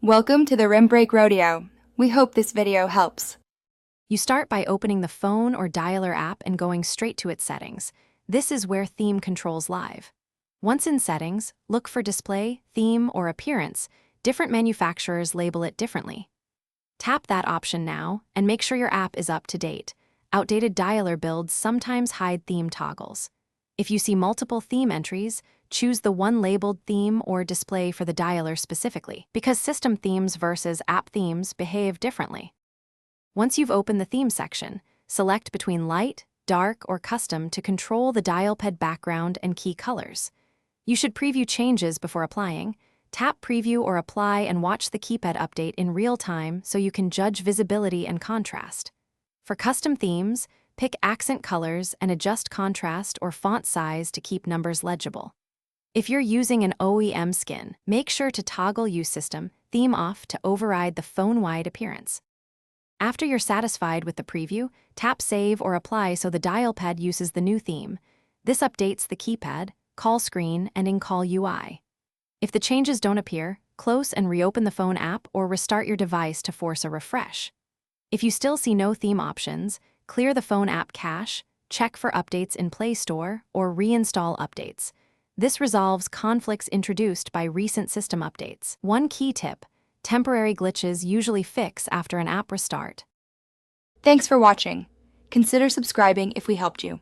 Welcome to the Rim Break Rodeo. We hope this video helps. You start by opening the phone or dialer app and going straight to its settings. This is where theme controls live. Once in settings, look for display, theme, or appearance. Different manufacturers label it differently. Tap that option now and make sure your app is up to date. Outdated dialer builds sometimes hide theme toggles. If you see multiple theme entries, choose the one labeled theme or display for the dialer specifically, because system themes versus app themes behave differently. Once you've opened the theme section, select between light, dark, or custom to control the Dialpad background and key colors. You should preview changes before applying. Tap Preview or Apply and watch the keypad update in real time so you can judge visibility and contrast. For custom themes, pick accent colors and adjust contrast or font size to keep numbers legible. If you're using an OEM skin, make sure to toggle Use System Theme off to override the phone-wide appearance. After you're satisfied with the preview, tap Save or Apply so the Dialpad uses the new theme. This updates the keypad, call screen, and in-call UI. If the changes don't appear, close and reopen the phone app or restart your device to force a refresh. If you still see no theme options, clear the phone app cache, check for updates in Play Store, or reinstall updates. This resolves conflicts introduced by recent system updates. One key tip: temporary glitches usually fix after an app restart. Thanks for watching. Consider subscribing if we helped you.